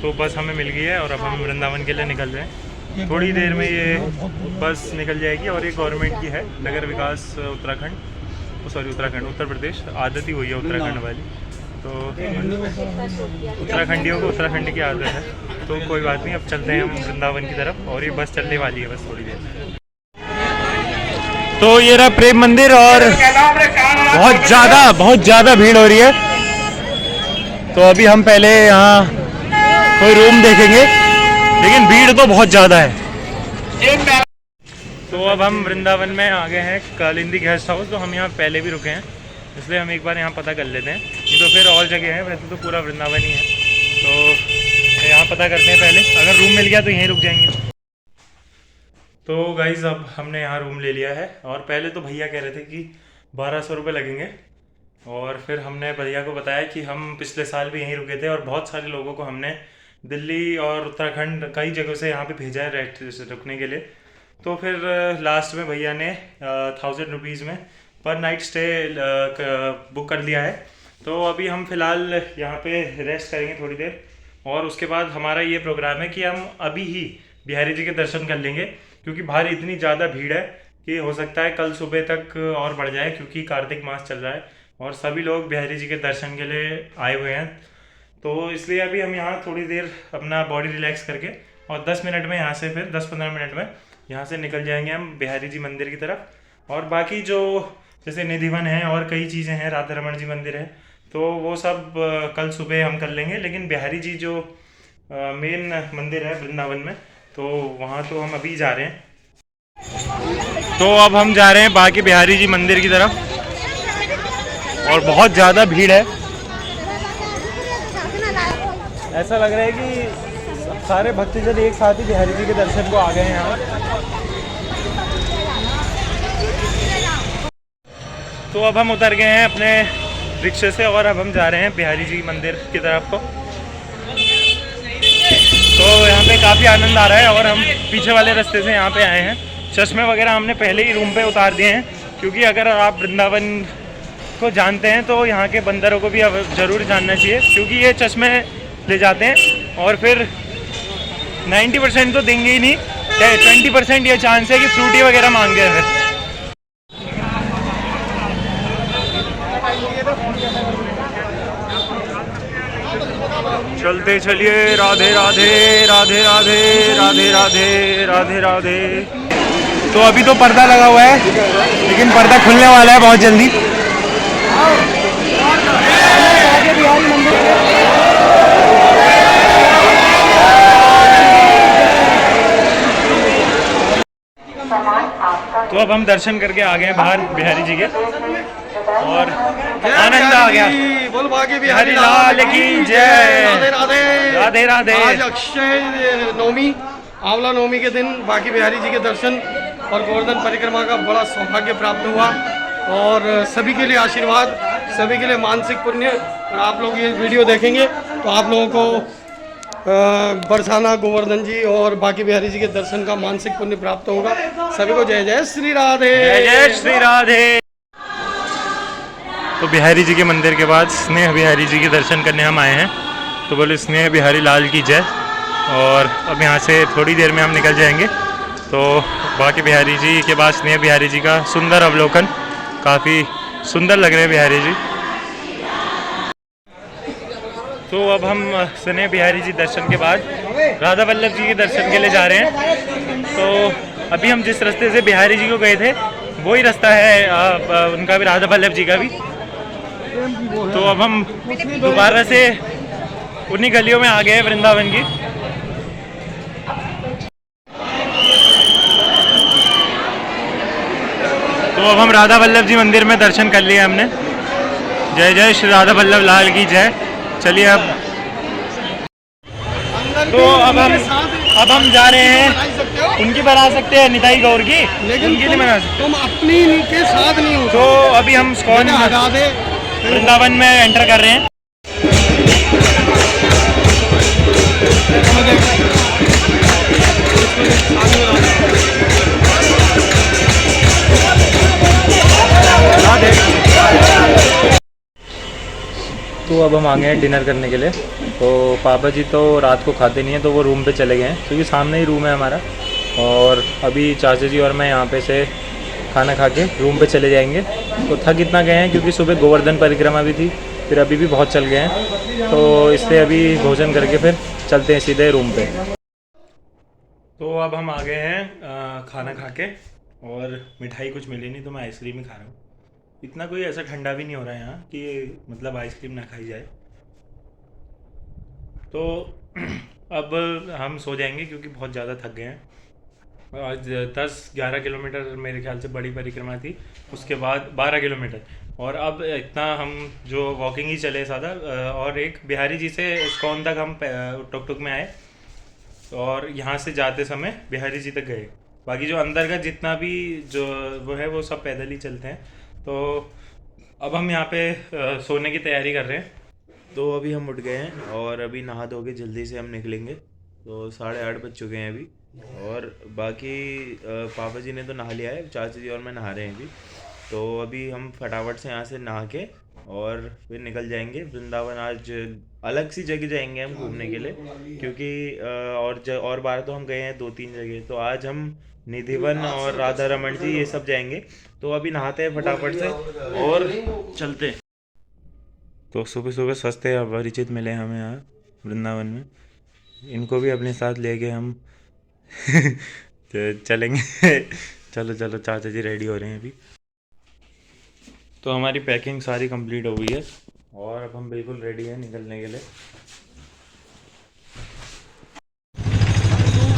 तो बस हमें मिल गई है और अब हम वृंदावन के लिए निकल रहे हैं। थोड़ी देर में ये बस निकल जाएगी और ये गवर्नमेंट की है, नगर विकास उत्तराखंड, उत्तर प्रदेश। आदत ही हुई है उत्तराखंड वाली, तो उत्तराखंडियों को उत्तराखंड की आदत है। तो कोई बात नहीं, अब चलते हैं हम वृंदावन की तरफ और ये बस चलने वाली है बस थोड़ी देर में। तो ये रहा प्रेम मंदिर और बहुत ज़्यादा भीड़ हो रही है। तो अभी हम पहले यहाँ कोई रूम देखेंगे, लेकिन भीड़ तो बहुत ज़्यादा है। तो अब हम वृंदावन में आ गए हैं कालिंदी गेस्ट हाउस। तो हम यहाँ पहले भी रुके हैं, इसलिए हम एक बार यहाँ पता कर लेते हैं, नहीं तो फिर और जगह है। वैसे तो पूरा वृंदावन ही है, तो यहाँ पता करते हैं पहले। अगर रूम मिल गया तो यहीं रुक जाएंगे। तो गाइज़ अब हमने यहाँ रूम ले लिया है और पहले तो भैया कह रहे थे कि 1200 रुपये लगेंगे, और फिर हमने भैया को बताया कि हम पिछले साल भी यहीं रुके थे और बहुत सारे लोगों को हमने दिल्ली और उत्तराखंड कई जगहों से यहाँ पे भेजा है रुकने के लिए। तो फिर लास्ट में भैया ने 1000 रुपीज़ में पर नाइट स्टे बुक कर लिया है। तो अभी हम फ़िलहाल यहाँ पे रेस्ट करेंगे थोड़ी देर, और उसके बाद हमारा ये प्रोग्राम है कि हम अभी ही बिहारी जी के दर्शन कर लेंगे, क्योंकि बाहर इतनी ज़्यादा भीड़ है कि हो सकता है कल सुबह तक और बढ़ जाए, क्योंकि कार्तिक मास चल रहा है और सभी लोग बिहारी जी के दर्शन के लिए आए हुए हैं। तो इसलिए अभी हम यहाँ थोड़ी देर अपना बॉडी रिलैक्स करके और 10 मिनट में यहाँ से फिर 10-15 मिनट में यहाँ से निकल जाएंगे हम बिहारी जी मंदिर की तरफ। और बाकी जो जैसे निधिवन है और कई चीज़ें हैं, राधा रमन जी मंदिर है, तो वो सब कल सुबह हम कर लेंगे। लेकिन बिहारी जी जो मेन मंदिर है वृंदावन में, तो वहाँ तो हम अभी जा रहे हैं। तो अब हम जा रहे हैं बाकी बिहारी जी मंदिर की तरफ, और बहुत ज़्यादा भीड़ है। ऐसा लग रहा है कि सारे भक्तजन एक साथ ही बिहारी जी के दर्शन को आ गए हैं यहाँ। तो अब हम उतर गए हैं अपने रिक्शे से और अब हम जा रहे हैं बिहारी जी मंदिर की तरफ को। तो यहाँ पे काफ़ी आनंद आ रहा है और हम पीछे वाले रास्ते से यहाँ पे आए हैं। चश्मे वगैरह हमने पहले ही रूम पे उतार दिए हैं, क्योंकि अगर आप वृंदावन को जानते हैं तो यहाँ के बंदरों को भी अब ज़रूर जानना चाहिए, क्योंकि ये चश्मे ले जाते हैं और फिर 90% तो देंगे ही नहीं, 20% ये चांस है कि फ्रूटी वगैरह मांग गए फिर। चलते चलिए, राधे राधे राधे राधे राधे राधे राधे राधे। तो अभी तो पर्दा लगा हुआ है, लेकिन पर्दा खुलने वाला है बहुत जल्दी। तो अब हम दर्शन करके आ गए हैं बाहर बिहारी जी के, और आनंद आ गया। बोल बाकी बिहारी लाल की जय। राधे राधे राधे राधे। आज अक्षय नवमी, आंवला नवमी के दिन बाकी बिहारी जी के दर्शन और गोवर्धन परिक्रमा का बड़ा सौभाग्य प्राप्त हुआ, और सभी के लिए आशीर्वाद, सभी के लिए मानसिक पुण्य। और आप लोग ये वीडियो देखेंगे तो आप लोगों को बरसाना गोवर्धन जी और बाकी बिहारी जी के दर्शन का मानसिक पुण्य प्राप्त होगा। सभी को जय जय श्री राधे, जय जय श्री राधे। तो बिहारी जी के मंदिर के बाद स्नेह बिहारी जी के दर्शन करने हम आए हैं। तो बोले स्नेह बिहारी लाल की जय। और अब यहाँ से थोड़ी देर में हम निकल जाएंगे। तो बाकी बिहारी जी के बाद स्नेह बिहारी जी का सुंदर अवलोकन, काफ़ी सुंदर लग रहे हैं बिहारी जी। तो अब हम स्नेह बिहारी जी दर्शन के बाद राधा वल्लभ जी के दर्शन के लिए जा रहे हैं। तो अभी हम जिस रास्ते से बिहारी जी को गए थे वही रास्ता है उनका भी, राधा वल्लभ जी का भी। तो अब हम दोबारा से उन्हीं गलियों में आ गए हैं वृंदावन की। तो अब हम राधा वल्लभ जी मंदिर में दर्शन कर लिए हमने। जय जय श्री राधा वल्लभ लाल की जय। चलिए अब तो अब हम जा रहे हैं, उनकी बना सकते हैं निताई गौर की, लेकिन उनकी नहीं बना सकते। तुम अपनी के साथ नहीं हो। तो अभी हम स्कॉन वृंदावन में एंटर कर रहे हैं। तो अब हम आ गए हैं डिनर करने के लिए। तो पापा जी तो रात को खाते नहीं हैं, तो वो रूम पे चले गए हैं क्योंकि सामने ही रूम है हमारा। और अभी चाचा जी और मैं यहाँ पे से खाना खा के रूम पे चले जाएंगे। तो थक इतना गए हैं क्योंकि सुबह गोवर्धन परिक्रमा भी थी, फिर अभी भी बहुत चल गए हैं, तो इसलिए अभी भोजन करके फिर चलते हैं सीधे रूम पे। तो अब हम आ गए हैं खाना खा के, और मिठाई कुछ मिली नहीं तो मैं आइसक्रीम ही खा रहा हूँ। इतना कोई ऐसा ठंडा भी नहीं हो रहा है यहाँ कि मतलब आइसक्रीम ना खाई जाए। तो अब हम सो जाएंगे क्योंकि बहुत ज़्यादा थक गए हैं। आज 10-11 किलोमीटर मेरे ख्याल से बड़ी परिक्रमा थी, उसके बाद 12 किलोमीटर, और अब इतना हम जो वॉकिंग ही चले सादा। और एक बिहारी जी से इस्कॉन तक हम टुक टुक में आए, और यहाँ से जाते समय बिहारी जी तक गए। बाकी जो अंदर का जितना भी जो वो है वो सब पैदल ही चलते हैं। तो अब हम यहाँ पे सोने की तैयारी कर रहे हैं। तो अभी हम उठ गए हैं और अभी नहा धो के जल्दी से हम निकलेंगे। तो 8:30 बज चुके हैं अभी, और बाकी पापा जी ने तो नहा लिया है, चाचा जी और मैं नहा रहे हैं अभी। तो अभी हम फटाफट से यहाँ से नहा के और फिर निकल जाएंगे वृंदावन। आज अलग सी जगह जाएंगे हम घूमने के लिए, क्योंकि और बार तो हम गए हैं 2-3 जगह, तो आज हम निधिवन और राधा रमन जी ये सब जाएंगे। तो अभी नहाते हैं फटाफट से और चलते हैं। तो सुबह सुबह सस्ते अपरिचित मिले हमें यहाँ वृंदावन में, इनको भी अपने साथ लेके हम चलेंगे। चलो चलो, चाचा जी रेडी हो रहे हैं अभी। तो हमारी पैकिंग सारी कंप्लीट हो गई है और अब हम बिल्कुल रेडी हैं निकलने के लिए।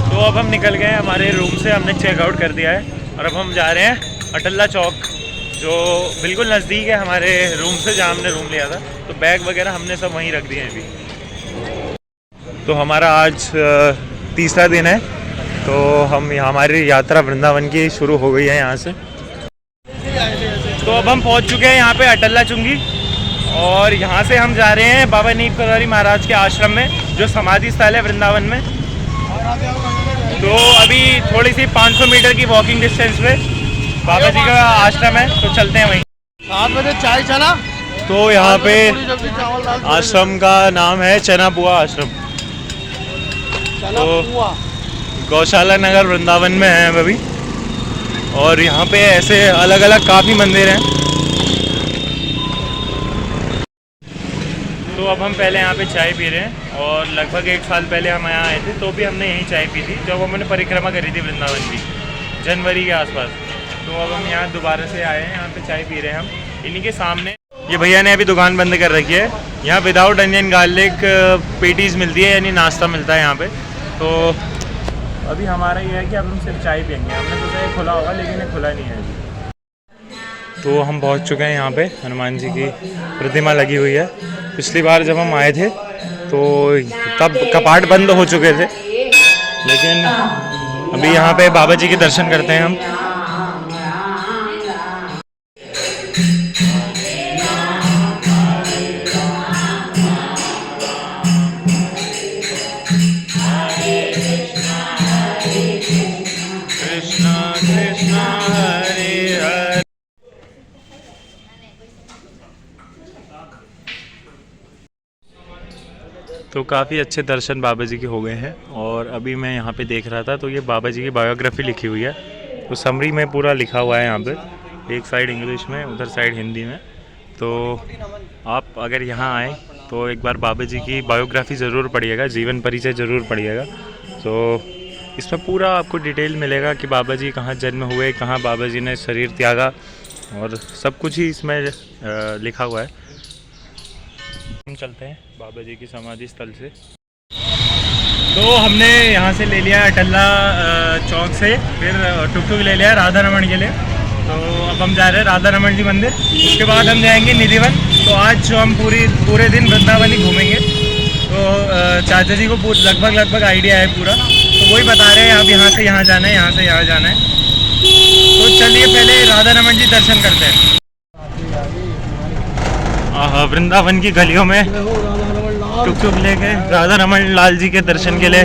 तो अब हम निकल गए हैं हमारे रूम से, हमने चेकआउट कर दिया है और अब हम जा रहे हैं अटल्ला चौक, जो बिल्कुल नज़दीक है हमारे रूम से जहाँ हमने रूम लिया था। तो बैग वगैरह हमने सब वहीं रख दिए हैं अभी। तो हमारा आज तीसरा दिन है, तो हमारी यात्रा वृंदावन की शुरू हो गई है यहाँ से। तो अब हम पहुँच चुके हैं यहाँ पे अटल्ला चुंगी, और यहाँ से हम जा रहे हैं बाबा नीम करौरी महाराज के आश्रम में, जो समाधि स्थल है वृंदावन में। तो अभी थोड़ी सी 500 मीटर की वॉकिंग डिस्टेंस पे बाबा जी का आश्रम है, तो चलते हैं वहीं। 7 बजे चाय चना। तो यहाँ पे आश्रम का नाम है चना बुआ आश्रम। तो गौशाला नगर वृंदावन में है अभी, और यहाँ पे ऐसे अलग अलग काफ़ी मंदिर हैं। तो अब हम पहले यहाँ पे चाय पी रहे हैं, और लगभग 1 साल पहले हम यहाँ आए थे तो भी हमने यहीं चाय पी थी जब हमने परिक्रमा करी थी वृंदावन की, जनवरी के आसपास। तो अब हम यहाँ दोबारा से आए हैं, यहाँ पे चाय पी रहे हैं हम इन्हीं के सामने। ये भैया ने अभी दुकान बंद कर रखी है। यहाँ विदाउट अनियन गार्लिक पेटीज़ मिलती है, यानी नाश्ता मिलता है यहाँ पे। तो अभी हमारा ये है कि अब हम सिर्फ चाय पियेंगे। हमने सोचा ये खुला होगा, लेकिन ये खुला नहीं है अभी। तो हम पहुँच चुके हैं यहाँ पे, हनुमान जी की प्रतिमा लगी हुई है। पिछली बार जब हम आए थे तो तब कपाट बंद हो चुके थे, लेकिन अभी यहाँ पे बाबा जी के दर्शन करते हैं हम। तो काफ़ी अच्छे दर्शन बाबा जी के हो गए हैं, और अभी मैं यहाँ पे देख रहा था तो ये बाबा जी की बायोग्राफी लिखी हुई है। तो समरी में पूरा लिखा हुआ है यहाँ पे, एक साइड इंग्लिश में, उधर साइड हिंदी में। तो आप अगर यहाँ आए तो एक बार बाबा जी की बायोग्राफी ज़रूर पढ़िएगा, जीवन परिचय ज़रूर पढ़िएगा। तो इसमें पूरा आपको डिटेल मिलेगा कि बाबा जी कहाँ जन्म हुए, कहाँ बाबा जी ने शरीर त्यागा, और सब कुछ ही इसमें लिखा हुआ है। हम चलते हैं बाबा जी की समाधि स्थल से। तो हमने यहाँ से ले लिया अटल्ला चौक से, फिर टुक टुक ले लिया राधा रमन के लिए। तो अब हम जा रहे हैं राधा रमन जी मंदिर, उसके बाद हम जाएंगे निधिवन। तो आज जो हम पूरे दिन वृंदावन ही घूमेंगे। तो चाचा जी को लगभग आइडिया है पूरा, तो वही बता रहे हैं अब यहाँ से यहाँ जाना है, यहाँ से यहाँ जाना है। तो चलिए पहले राधा रमन जी दर्शन करते हैं। वृंदावन की गलियों में टुक टुक लेके राधा रमन लाल जी के दर्शन के लिए।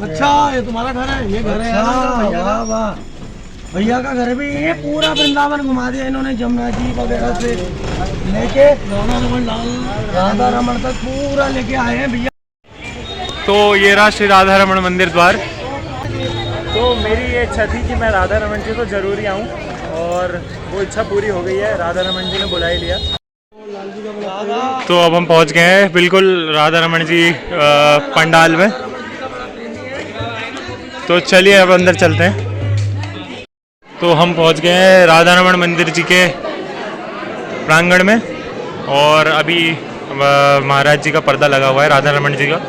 अच्छा, ये तुम्हारा घर है? ये घर है भैया का घर भी। ये पूरा वृंदावन घुमा दिया इन्होंने, जमुना जी वगैरह से लेके राधा रमन तक पूरा लेके आए हैं भैया। तो ये रहा श्री राधा रमन मंदिर द्वार। तो मेरी ये इच्छा थी कि मैं राधा रमन जी तो ज़रूर ही आऊँ, और वो इच्छा पूरी हो गई है, राधा रमन जी ने बुला ही लिया। तो अब हम पहुँच गए हैं बिल्कुल राधा रमन जी पंडाल में। तो चलिए अब अंदर चलते हैं। तो हम पहुँच गए हैं राधा रमन मंदिर जी के प्रांगण में, और अभी महाराज जी का पर्दा लगा हुआ है राधा रमन जी का,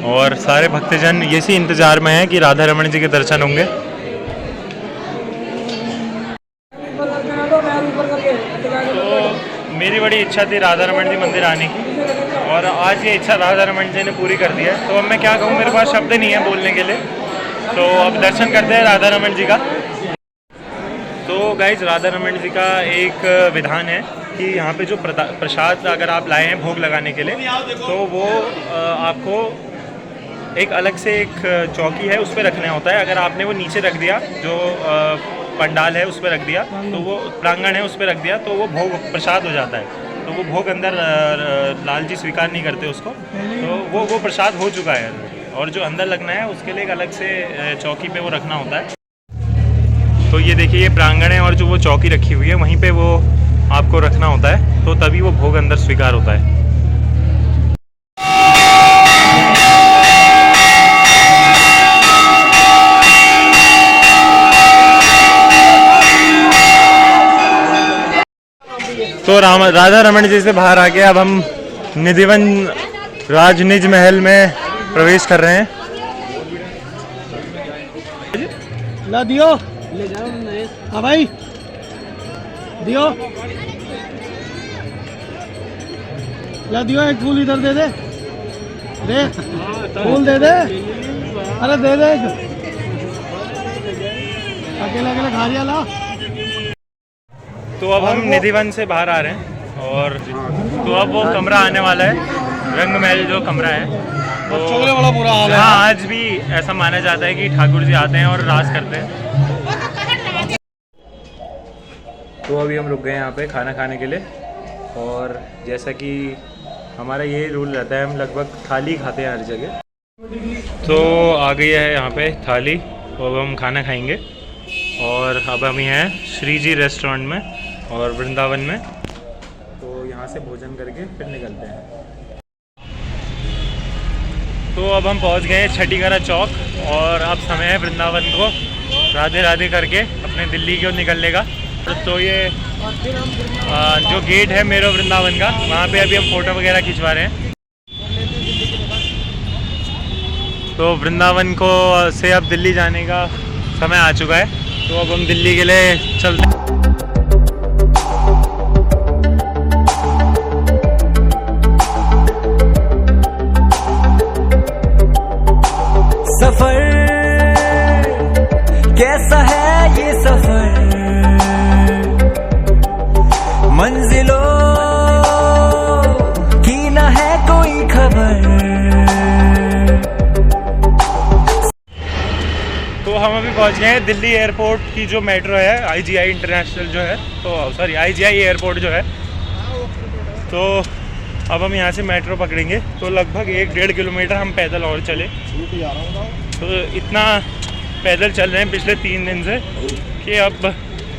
और सारे भक्तजन इसी इंतज़ार में हैं कि राधा रमन जी के दर्शन होंगे। तो मेरी बड़ी इच्छा थी राधा रमन जी मंदिर आने की, और आज ये इच्छा राधा रमन जी ने पूरी कर दी है। तो अब मैं क्या कहूँ, मेरे पास शब्द नहीं है बोलने के लिए। तो अब दर्शन करते हैं राधा रमन जी का। तो गाइज राधा रमन जी का एक विधान है कि यहाँ पे जो प्रसाद अगर आप लाए हैं भोग लगाने के लिए, तो वो आपको एक अलग से एक चौकी है उस पर रखना होता है। अगर आपने वो नीचे रख दिया, जो पंडाल है उस पर रख दिया, तो वो प्रांगण है उस पर रख दिया, तो वो भोग प्रसाद हो जाता है। तो वो भोग अंदर लाल जी स्वीकार नहीं करते उसको, तो वो प्रसाद हो चुका है। और जो अंदर लगना है उसके लिए एक अलग से चौकी पे वो रखना होता है। तो ये देखिए ये प्रांगण है, और जो वो चौकी रखी हुई है वहीं पे वो आपको रखना होता है, तो तभी वो भोग अंदर स्वीकार होता है। तो राधा रमन जी से बाहर आके अब हम निधिवन राजनिज महल में प्रवेश कर रहे हैं। ला दियो, ले जाओ। हाँ भाई दियो, ला दियो, एक फूल इधर दे दे, फूल दे दे, अरे दे दे, अकेला अकेला खा लिया ला। तो अब हम निधिवन से बाहर आ रहे हैं, और तो अब वो कमरा आने वाला है, रंग महल जो कमरा है। तो वाला बुरा हाल है। हाँ, आज भी ऐसा माना जाता है कि ठाकुर जी आते हैं और राज करते हैं। तो अभी हम रुक गए यहाँ पे खाना खाने के लिए, और जैसा कि हमारा ये रूल रहता है, हम लगभग थाली खाते हैं हर जगह। तो आ गई है यहाँ पे थाली, तो अब हम खाना खाएंगे। और अब हम हैं श्री जी रेस्टोरेंट में और वृंदावन में, तो यहाँ से भोजन करके फिर निकलते हैं। तो अब हम पहुँच गए छठीगरा चौक, और अब समय है वृंदावन को राधे राधे करके अपने दिल्ली को निकलने का। तो ये जो गेट है मेरो वृंदावन का, वहाँ पे अभी हम फ़ोटो वगैरह खिंचवा रहे हैं। तो वृंदावन को से अब दिल्ली जाने का समय आ चुका है, तो अब हम दिल्ली के लिए चलते हैं। सफर कैसा है ये सफर, मंजिलों की न है कोई खबर। तो हम अभी पहुंच गए हैं दिल्ली एयरपोर्ट की जो मेट्रो है, IGI इंटरनेशनल जो है, तो सॉरी IGI एयरपोर्ट जो है। तो अब हम यहाँ से मेट्रो पकड़ेंगे, तो लगभग 1-1.5 किलोमीटर हम पैदल और चले। तो इतना पैदल चल रहे हैं पिछले 3 दिन से कि अब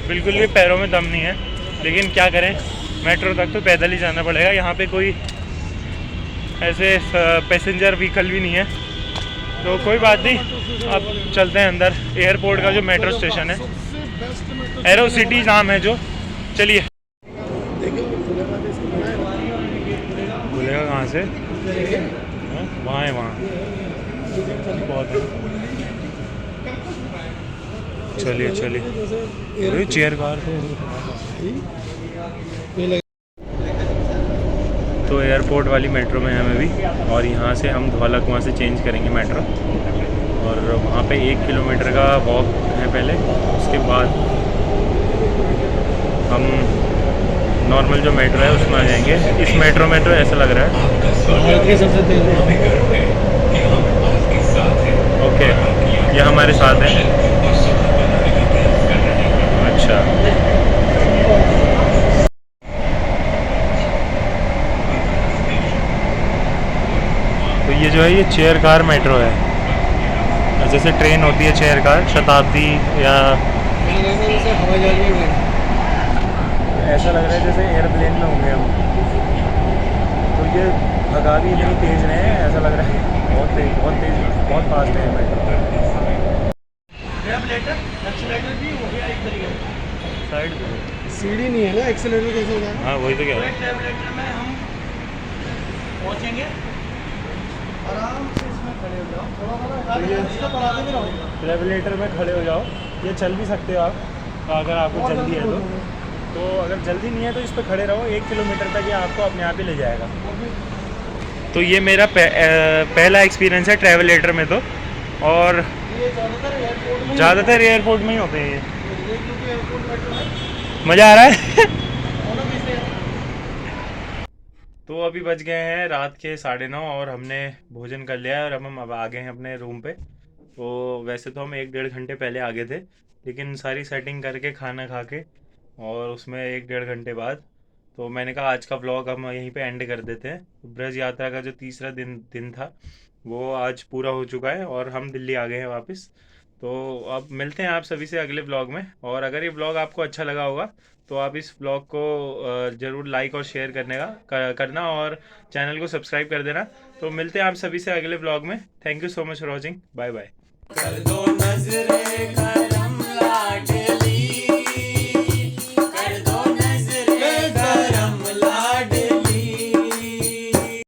बिल्कुल भी पैरों में दम नहीं है, लेकिन क्या करें, मेट्रो तक तो पैदल ही जाना पड़ेगा। यहाँ पे कोई ऐसे पैसेंजर व्हीकल भी नहीं है, तो कोई बात नहीं, अब चलते हैं अंदर। एयरपोर्ट का जो मेट्रो स्टेशन है, एरो सिटी नाम है जो, चलिए। खुलेगा कहाँ से? वहाँ है, वहाँ बहुत है। चलिए चलिए, चेयर कार तो एयरपोर्ट वाली मेट्रो में हम अभी, और यहाँ से हम धौला कुआं से चेंज करेंगे मेट्रो, और वहाँ पे 1 किलोमीटर का वॉक है पहले, उसके बाद हम नॉर्मल जो मेट्रो है उसमें आ जाएंगे। इस मेट्रो में तो ऐसा लग रहा है ओके, ये हमारे साथ है। अच्छा, जो है ये चेयर कार मेट्रो है, जैसे ट्रेन होती है चेयर कार, शताब्दी या हवाई जहाज में ऐसा लग रहा है जैसे एयरप्लेन में होंगे हम। तो ये भगा भी इतनी तेज़ है, ऐसा लग रहा है बहुत तेज़ बहुत फास्ट है मेट्रो। एक्सीलेटर भी हो गया एक तरीके से। साइड पे सीढ़ी नहीं है ना, एक्सीलेटर कैसे होगा? हाँ वही तो क्या है। टैबलेटर में हम पहुंचेंगे, आराम से इसमें खड़े हो जाओ, थोड़ा इसका बढ़ाते भी रहो। ट्रेवलेटर में खड़े हो जाओ, ये चल भी सकते हो आप अगर आपको जल्दी है तो अगर जल्दी नहीं है तो इस पर खड़े रहो, 1 किलोमीटर तक ये आपको अपने आप ही ले जाएगा। तो ये मेरा पहला एक्सपीरियंस है ट्रेवलेटर में तो, और ये ज़्यादातर एयरपोर्ट में ही होते हैं ये। क्योंकि एयरपोर्ट मेट्रो है, मज़ा आ रहा है। दोनों भी से तो अभी बज गए हैं रात के 9:30 और हमने भोजन कर लिया है और अब हम आ गए हैं अपने रूम पे। तो वैसे तो हम 1-1.5 घंटे पहले आ गए थे, लेकिन सारी सेटिंग करके खाना खा के और उसमें 1-1.5 घंटे बाद तो मैंने कहा आज का व्लॉग हम यहीं पे एंड कर देते हैं। ब्रज यात्रा का जो तीसरा दिन था वो आज पूरा हो चुका है और हम दिल्ली आ गए हैं वापस। तो अब मिलते हैं आप सभी से अगले व्लॉग में, और अगर ये व्लॉग आपको अच्छा लगा होगा तो आप इस व्लॉग को ज़रूर लाइक और शेयर करना और चैनल को सब्सक्राइब कर देना। तो मिलते हैं आप सभी से अगले व्लॉग में। Thank you so much for watching, bye bye.